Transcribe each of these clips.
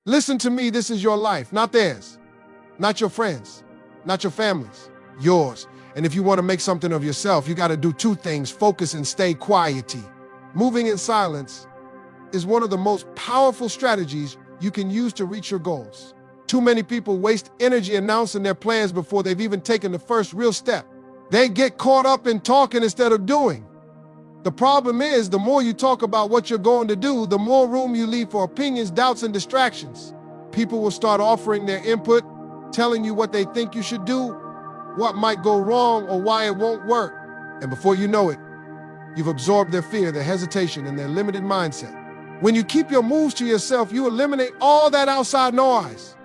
Listen to me, this is your life, not theirs. Not your friends, not your family's, yours. And if you want to make something of yourself, you got to do two things: focus and stay quiety. Moving in silence is one of the most powerful strategies you can use to reach your goals. Too many people waste energy announcing their plans before they've even taken the first real step. They get caught up in talking instead of doing. The problem is, the more you talk about what you're going to do, the more room you leave for opinions, doubts, and distractions. People will start offering their input, telling you what they think you should do, what might go wrong, or why it won't work. And before you know it, you've absorbed their fear, their hesitation, and their limited mindset. When you keep your moves to yourself, you eliminate all that outside noise.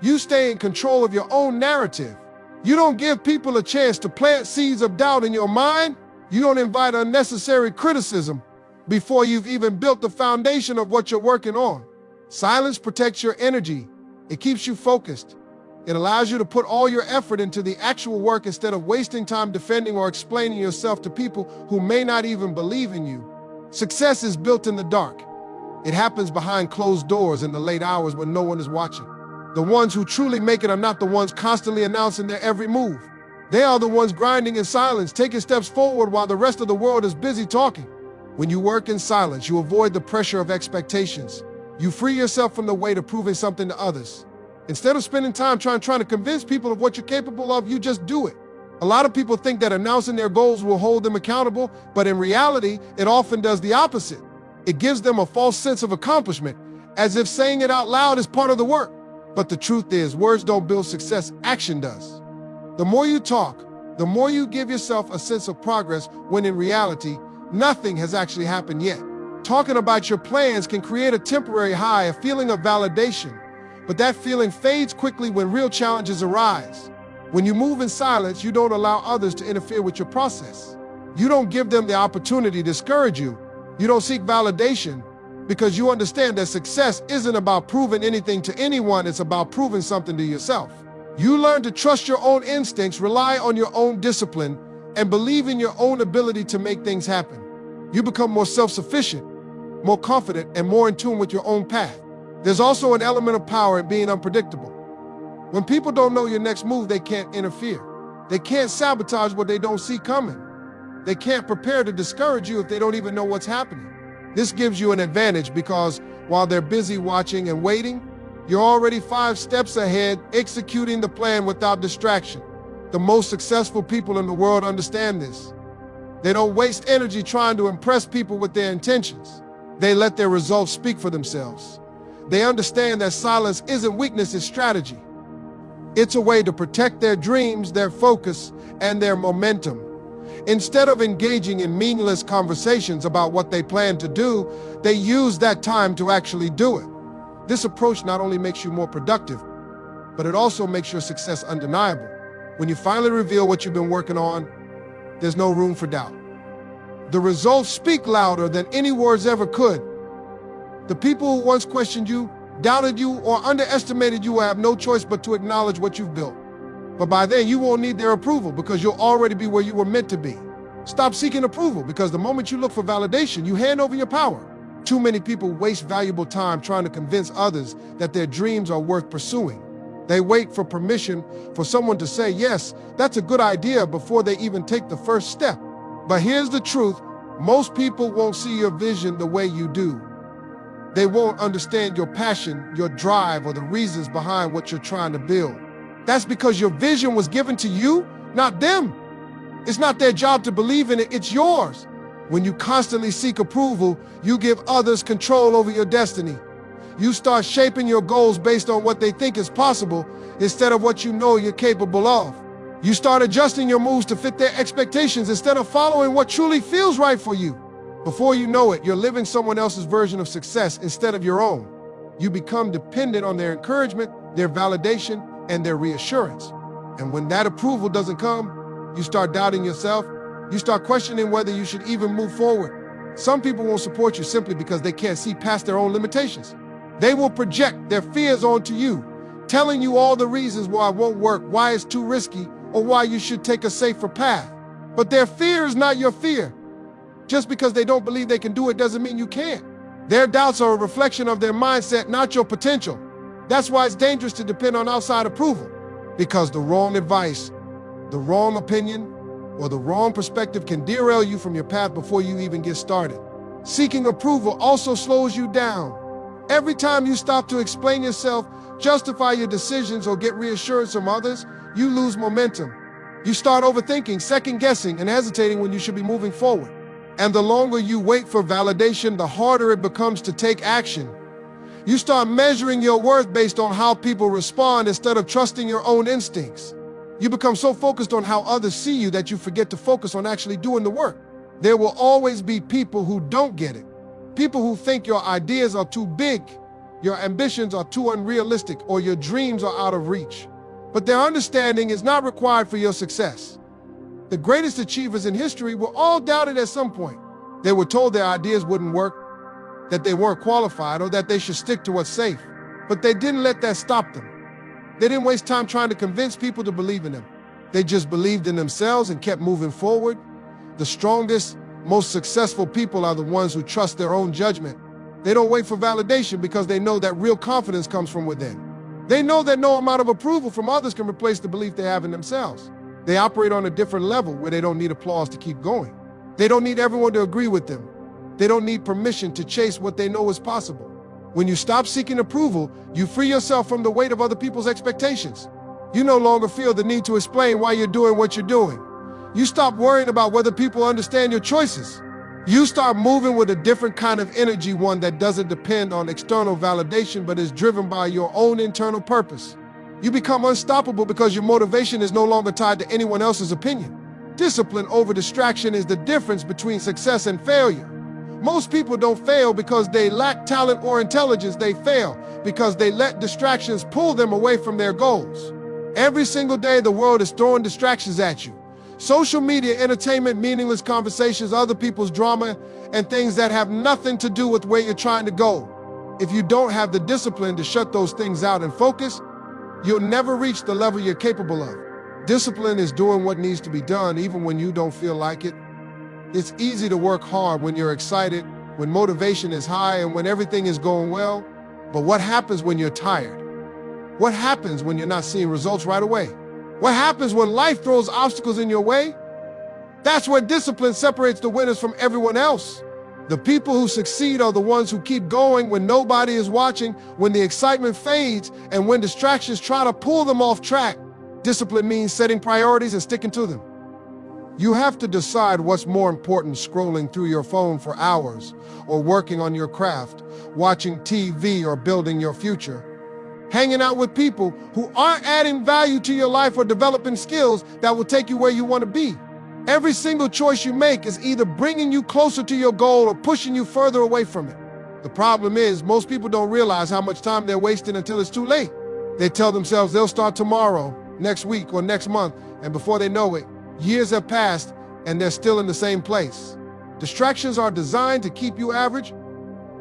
You stay in control of your own narrative. You don't give people a chance to plant seeds of doubt in your mind. You don't invite unnecessary criticism before you've even built the foundation of what you're working on. Silence protects your energy. It keeps you focused. It allows you to put all your effort into the actual work instead of wasting time defending or explaining yourself to people who may not even believe in you. Success is built in the dark. It happens behind closed doors in the late hours when no one is watching. The ones who truly make it are not the ones constantly announcing their every move. They are the ones grinding in silence, taking steps forward while the rest of the world is busy talking. When you work in silence, you avoid the pressure of expectations. You free yourself from the weight of proving something to others. Instead of spending time trying to convince people of what you're capable of, you just do it. A lot of people think that announcing their goals will hold them accountable, but in reality, it often does the opposite. It gives them a false sense of accomplishment, as if saying it out loud is part of the work. But the truth is, words don't build success, action does. The more you talk, the more you give yourself a sense of progress, when in reality, nothing has actually happened yet. Talking about your plans can create a temporary high, a feeling of validation, but that feeling fades quickly when real challenges arise. When you move in silence, you don't allow others to interfere with your process. You don't give them the opportunity to discourage you. You don't seek validation, because you understand that success isn't about proving anything to anyone, it's about proving something to yourself. You learn to trust your own instincts, rely on your own discipline, and believe in your own ability to make things happen. You become more self-sufficient, more confident, and more in tune with your own path. There's also an element of power in being unpredictable. When people don't know your next move, they can't interfere. They can't sabotage what they don't see coming. They can't prepare to discourage you if they don't even know what's happening. This gives you an advantage because while they're busy watching and waiting, you're already 5 steps ahead, executing the plan without distraction. The most successful people in the world understand this. They don't waste energy trying to impress people with their intentions. They let their results speak for themselves. They understand that silence isn't weakness, it's strategy. It's a way to protect their dreams, their focus, and their momentum. Instead of engaging in meaningless conversations about what they plan to do, they use that time to actually do it. This approach not only makes you more productive, but it also makes your success undeniable. When you finally reveal what you've been working on, there's no room for doubt. The results speak louder than any words ever could. The people who once questioned you, doubted you, or underestimated you will have no choice but to acknowledge what you've built. But by then, you won't need their approval because you'll already be where you were meant to be. Stop seeking approval, because the moment you look for validation, you hand over your power. Too many people waste valuable time trying to convince others that their dreams are worth pursuing. They wait for permission for someone to say, yes, that's a good idea, before they even take the first step. But here's the truth. Most people won't see your vision the way you do. They won't understand your passion, your drive, or the reasons behind what you're trying to build. That's because your vision was given to you, not them. It's not their job to believe in it, it's yours. When you constantly seek approval, you give others control over your destiny. You start shaping your goals based on what they think is possible instead of what you know you're capable of. You start adjusting your moves to fit their expectations instead of following what truly feels right for you. Before you know it, you're living someone else's version of success instead of your own. You become dependent on their encouragement, their validation, and their reassurance. And when that approval doesn't come, you start doubting yourself. You start questioning whether you should even move forward. Some people won't support you simply because they can't see past their own limitations. They will project their fears onto you, telling you all the reasons why it won't work, why it's too risky, or why you should take a safer path. But their fear is not your fear. Just because they don't believe they can do it doesn't mean you can't. Their doubts are a reflection of their mindset, not your potential. That's why it's dangerous to depend on outside approval, because the wrong advice, the wrong opinion, or the wrong perspective can derail you from your path before you even get started. Seeking approval also slows you down. Every time you stop to explain yourself, justify your decisions, or get reassurance from others, you lose momentum. You start overthinking, second-guessing, and hesitating when you should be moving forward. And the longer you wait for validation, the harder it becomes to take action. You start measuring your worth based on how people respond instead of trusting your own instincts. You become so focused on how others see you that you forget to focus on actually doing the work. There will always be people who don't get it. People who think your ideas are too big, your ambitions are too unrealistic, or your dreams are out of reach. But their understanding is not required for your success. The greatest achievers in history were all doubted at some point. They were told their ideas wouldn't work, that they weren't qualified, or that they should stick to what's safe. But they didn't let that stop them. They didn't waste time trying to convince people to believe in them. They just believed in themselves and kept moving forward. The strongest, most successful people are the ones who trust their own judgment. They don't wait for validation because they know that real confidence comes from within. They know that no amount of approval from others can replace the belief they have in themselves. They operate on a different level where they don't need applause to keep going. They don't need everyone to agree with them. They don't need permission to chase what they know is possible. When you stop seeking approval, you free yourself from the weight of other people's expectations. You no longer feel the need to explain why you're doing what you're doing. You stop worrying about whether people understand your choices. You start moving with a different kind of energy, one that doesn't depend on external validation but is driven by your own internal purpose. You become unstoppable because your motivation is no longer tied to anyone else's opinion. Discipline over distraction is the difference between success and failure. Most people don't fail because they lack talent or intelligence. They fail because they let distractions pull them away from their goals. Every single day, the world is throwing distractions at you. Social media, entertainment, meaningless conversations, other people's drama, and things that have nothing to do with where you're trying to go. If you don't have the discipline to shut those things out and focus, you'll never reach the level you're capable of. Discipline is doing what needs to be done even when you don't feel like it. It's easy to work hard when you're excited, when motivation is high, and when everything is going well. But what happens when you're tired? What happens when you're not seeing results right away? What happens when life throws obstacles in your way? That's where discipline separates the winners from everyone else. The people who succeed are the ones who keep going when nobody is watching, when the excitement fades, and when distractions try to pull them off track. Discipline means setting priorities and sticking to them. You have to decide what's more important: scrolling through your phone for hours, or working on your craft, watching TV, or building your future. Hanging out with people who aren't adding value to your life or developing skills that will take you where you want to be. Every single choice you make is either bringing you closer to your goal or pushing you further away from it. The problem is, most people don't realize how much time they're wasting until it's too late. They tell themselves they'll start tomorrow, next week, or next month, and before they know it, years have passed and they're still in the same place. Distractions are designed to keep you average.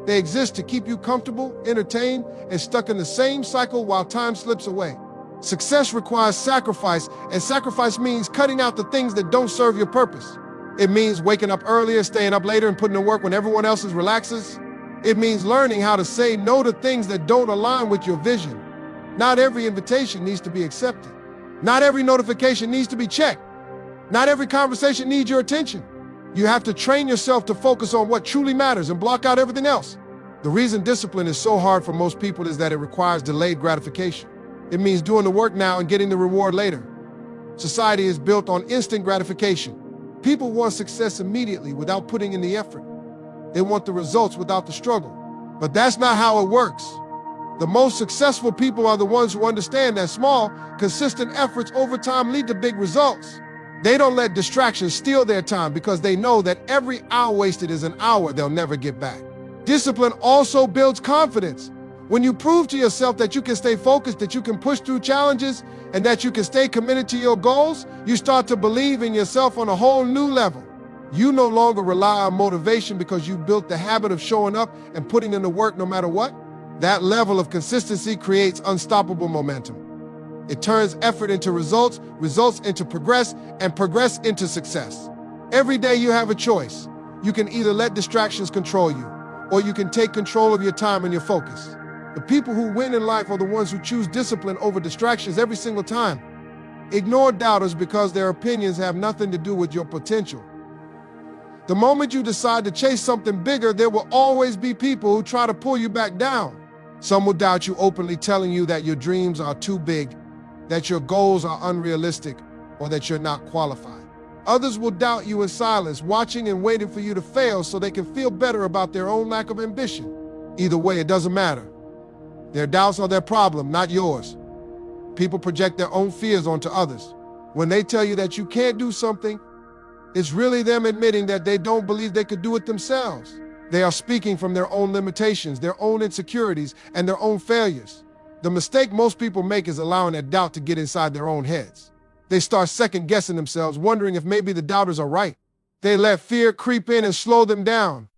They exist to keep you comfortable, entertained, and stuck in the same cycle while time slips away. Success requires sacrifice, and sacrifice means cutting out the things that don't serve your purpose. It means waking up earlier, staying up later, and putting in work when everyone else relaxes. It means learning how to say no to things that don't align with your vision. Not every invitation needs to be accepted. Not every notification needs to be checked. Not every conversation needs your attention. You have to train yourself to focus on what truly matters and block out everything else. The reason discipline is so hard for most people is that it requires delayed gratification. It means doing the work now and getting the reward later. Society is built on instant gratification. People want success immediately without putting in the effort. They want the results without the struggle. But that's not how it works. The most successful people are the ones who understand that small, consistent efforts over time lead to big results. They don't let distractions steal their time because they know that every hour wasted is an hour they'll never get back. Discipline also builds confidence. When you prove to yourself that you can stay focused, that you can push through challenges, and that you can stay committed to your goals, you start to believe in yourself on a whole new level. You no longer rely on motivation because you built the habit of showing up and putting in the work no matter what. That level of consistency creates unstoppable momentum. It turns effort into results, results into progress, and progress into success. Every day you have a choice. You can either let distractions control you, or you can take control of your time and your focus. The people who win in life are the ones who choose discipline over distractions every single time. Ignore doubters because their opinions have nothing to do with your potential. The moment you decide to chase something bigger, there will always be people who try to pull you back down. Some will doubt you openly, telling you that your dreams are too big, that your goals are unrealistic, or that you're not qualified. Others will doubt you in silence, watching and waiting for you to fail so they can feel better about their own lack of ambition. Either way, it doesn't matter. Their doubts are their problem, not yours. People project their own fears onto others. When they tell you that you can't do something, it's really them admitting that they don't believe they could do it themselves. They are speaking from their own limitations, their own insecurities, and their own failures. The mistake most people make is allowing that doubt to get inside their own heads. They start second-guessing themselves, wondering if maybe the doubters are right. They let fear creep in and slow them down.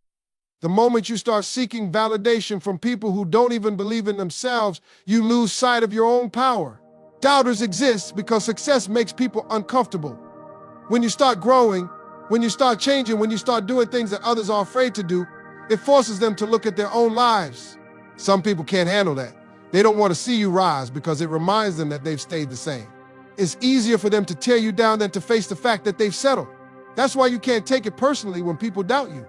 The moment you start seeking validation from people who don't even believe in themselves, you lose sight of your own power. Doubters exist because success makes people uncomfortable. When you start growing, when you start changing, when you start doing things that others are afraid to do, it forces them to look at their own lives. Some people can't handle that. They don't want to see you rise because it reminds them that they've stayed the same. It's easier for them to tear you down than to face the fact that they've settled. That's why you can't take it personally when people doubt you.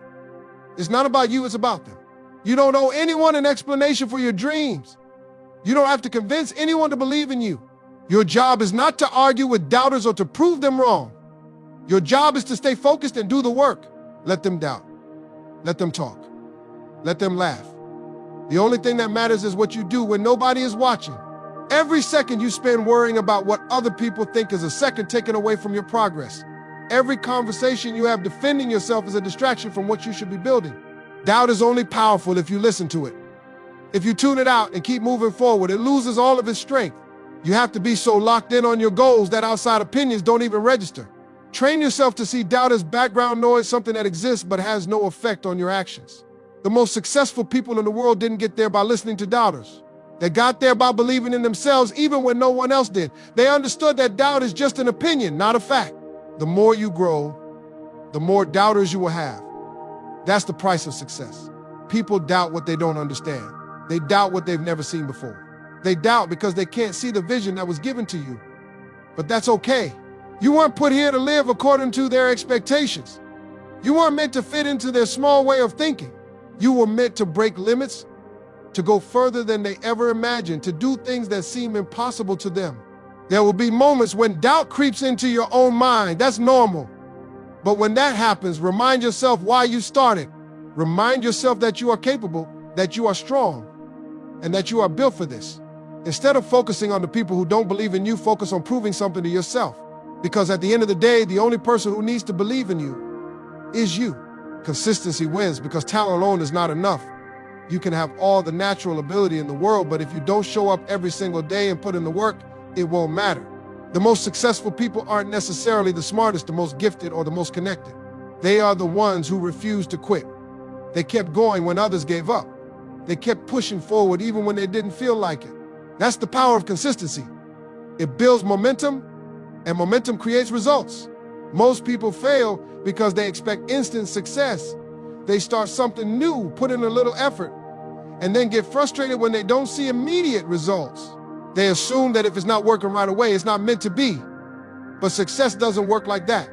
It's not about you, it's about them. You don't owe anyone an explanation for your dreams. You don't have to convince anyone to believe in you. Your job is not to argue with doubters or to prove them wrong. Your job is to stay focused and do the work. Let them doubt. Let them talk. Let them laugh. The only thing that matters is what you do when nobody is watching. Every second you spend worrying about what other people think is a second taken away from your progress. Every conversation you have defending yourself is a distraction from what you should be building. Doubt is only powerful if you listen to it. If you tune it out and keep moving forward, it loses all of its strength. You have to be so locked in on your goals that outside opinions don't even register. Train yourself to see doubt as background noise, something that exists but has no effect on your actions. The most successful people in the world didn't get there by listening to doubters. They got there by believing in themselves even when no one else did. They understood that doubt is just an opinion, not a fact. The more you grow, the more doubters you will have. That's the price of success. People doubt what they don't understand. They doubt what they've never seen before. They doubt because they can't see the vision that was given to you. But that's okay. You weren't put here to live according to their expectations. You weren't meant to fit into their small way of thinking. You were meant to break limits, to go further than they ever imagined, to do things that seem impossible to them. There will be moments when doubt creeps into your own mind. That's normal. But when that happens, remind yourself why you started. Remind yourself that you are capable, that you are strong, and that you are built for this. Instead of focusing on the people who don't believe in you, focus on proving something to yourself. Because at the end of the day, the only person who needs to believe in you is you. Consistency wins because talent alone is not enough. You can have all the natural ability in the world, but if you don't show up every single day and put in the work, it won't matter. The most successful people aren't necessarily the smartest, the most gifted, or the most connected. They are the ones who refused to quit. They kept going when others gave up. They kept pushing forward even when they didn't feel like it. That's the power of consistency. It builds momentum, and momentum creates results. Most people fail because they expect instant success. They start something new, put in a little effort, and then get frustrated when they don't see immediate results. They assume that if it's not working right away, it's not meant to be. But success doesn't work like that.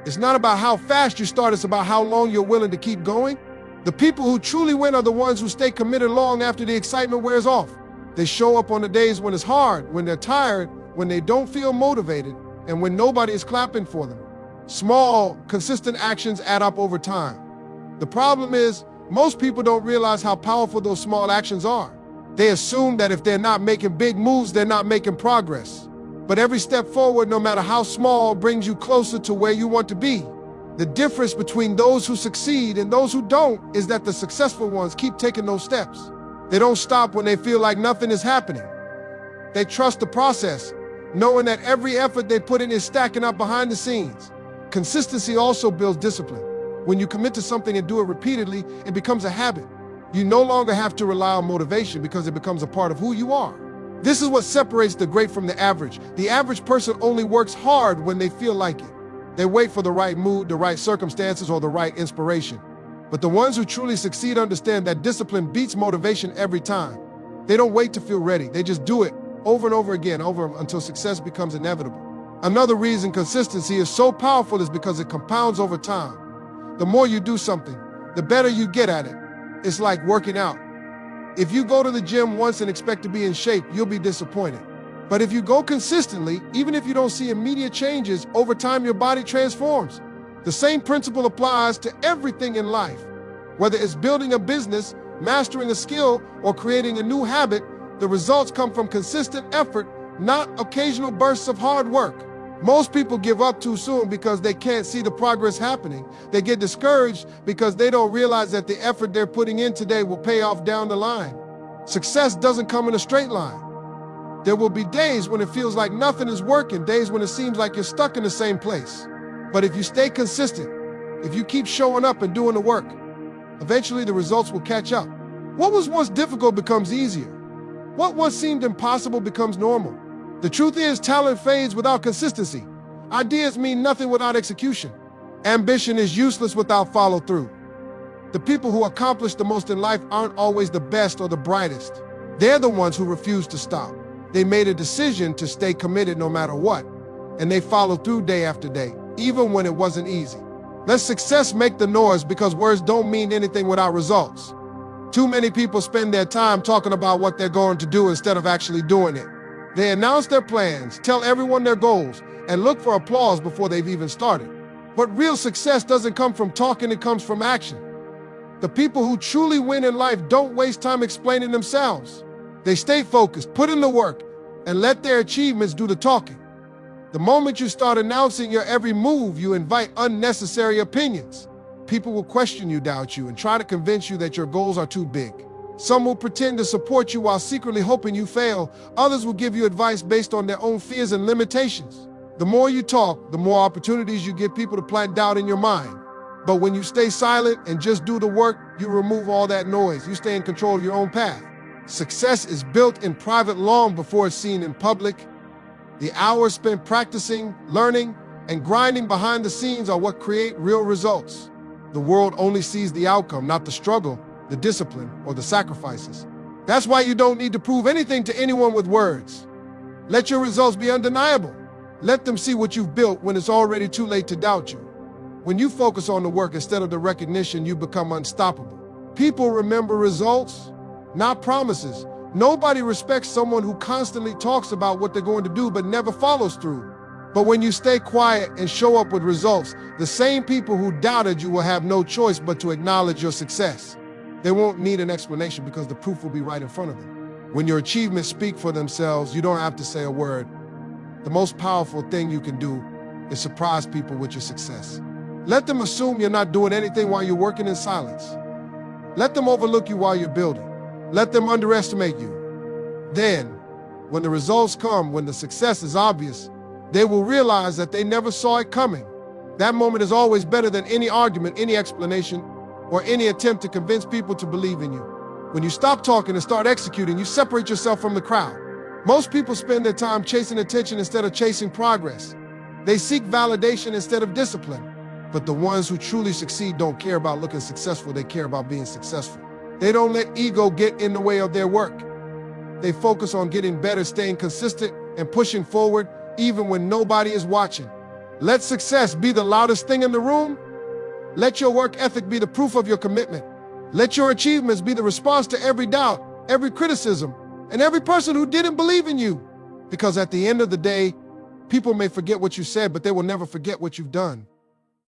It's not about how fast you start, it's about how long you're willing to keep going. The people who truly win are the ones who stay committed long after the excitement wears off. They show up on the days when it's hard, when they're tired, when they don't feel motivated, and when nobody is clapping for them. Small, consistent actions add up over time. The problem is, most people don't realize how powerful those small actions are. They assume that if they're not making big moves, they're not making progress. But every step forward, no matter how small, brings you closer to where you want to be. The difference between those who succeed and those who don't is that the successful ones keep taking those steps. They don't stop when they feel like nothing is happening. They trust the process, knowing that every effort they put in is stacking up behind the scenes. Consistency also builds discipline. When you commit to something and do it repeatedly, it becomes a habit. You no longer have to rely on motivation because it becomes a part of who you are. This is what separates the great from the average. The average person only works hard when they feel like it. They wait for the right mood, the right circumstances, or the right inspiration. But the ones who truly succeed understand that discipline beats motivation every time. They don't wait to feel ready. They just do it over and over again, until success becomes inevitable. Another reason consistency is so powerful is because it compounds over time. The more you do something, the better you get at it. It's like working out. If you go to the gym once and expect to be in shape, you'll be disappointed. But if you go consistently, even if you don't see immediate changes, over time your body transforms. The same principle applies to everything in life. Whether it's building a business, mastering a skill, or creating a new habit, the results come from consistent effort, not occasional bursts of hard work. Most people give up too soon because they can't see the progress happening. They get discouraged because they don't realize that the effort they're putting in today will pay off down the line. Success doesn't come in a straight line. There will be days when it feels like nothing is working, days when it seems like you're stuck in the same place. But if you stay consistent, if you keep showing up and doing the work, eventually the results will catch up. What was once difficult becomes easier. What once seemed impossible becomes normal. The truth is, talent fades without consistency. Ideas mean nothing without execution. Ambition is useless without follow-through. The people who accomplish the most in life aren't always the best or the brightest. They're the ones who refuse to stop. They made a decision to stay committed no matter what, and they followed through day after day, even when it wasn't easy. Let success make the noise, because words don't mean anything without results. Too many people spend their time talking about what they're going to do instead of actually doing it. They announce their plans, tell everyone their goals, and look for applause before they've even started. But real success doesn't come from talking, it comes from action. The people who truly win in life don't waste time explaining themselves. They stay focused, put in the work, and let their achievements do the talking. The moment you start announcing your every move, you invite unnecessary opinions. People will question you, doubt you, and try to convince you that your goals are too big. Some will pretend to support you while secretly hoping you fail. Others will give you advice based on their own fears and limitations. The more you talk, the more opportunities you give people to plant doubt in your mind. But when you stay silent and just do the work, you remove all that noise. You stay in control of your own path. Success is built in private long before it's seen in public. The hours spent practicing, learning, and grinding behind the scenes are what create real results. The world only sees the outcome, not the struggle, the discipline, or the sacrifices. That's why you don't need to prove anything to anyone with words. Let your results be undeniable. Let them see what you've built when it's already too late to doubt you. When you focus on the work instead of the recognition, you become unstoppable. People remember results, not promises. Nobody respects someone who constantly talks about what they're going to do but never follows through. But when you stay quiet and show up with results, the same people who doubted you will have no choice but to acknowledge your success. They won't need an explanation because the proof will be right in front of them. When your achievements speak for themselves, you don't have to say a word. The most powerful thing you can do is surprise people with your success. Let them assume you're not doing anything while you're working in silence. Let them overlook you while you're building. Let them underestimate you. Then, when the results come, when the success is obvious, they will realize that they never saw it coming. That moment is always better than any argument, any explanation, or any attempt to convince people to believe in you. When you stop talking and start executing, you separate yourself from the crowd. Most people spend their time chasing attention instead of chasing progress. They seek validation instead of discipline. But the ones who truly succeed don't care about looking successful, they care about being successful. They don't let ego get in the way of their work. They focus on getting better, staying consistent, and pushing forward even when nobody is watching. Let success be the loudest thing in the room. Let your work ethic be the proof of your commitment. Let your achievements be the response to every doubt, every criticism, and every person who didn't believe in you. Because at the end of the day, people may forget what you said, but they will never forget what you've done.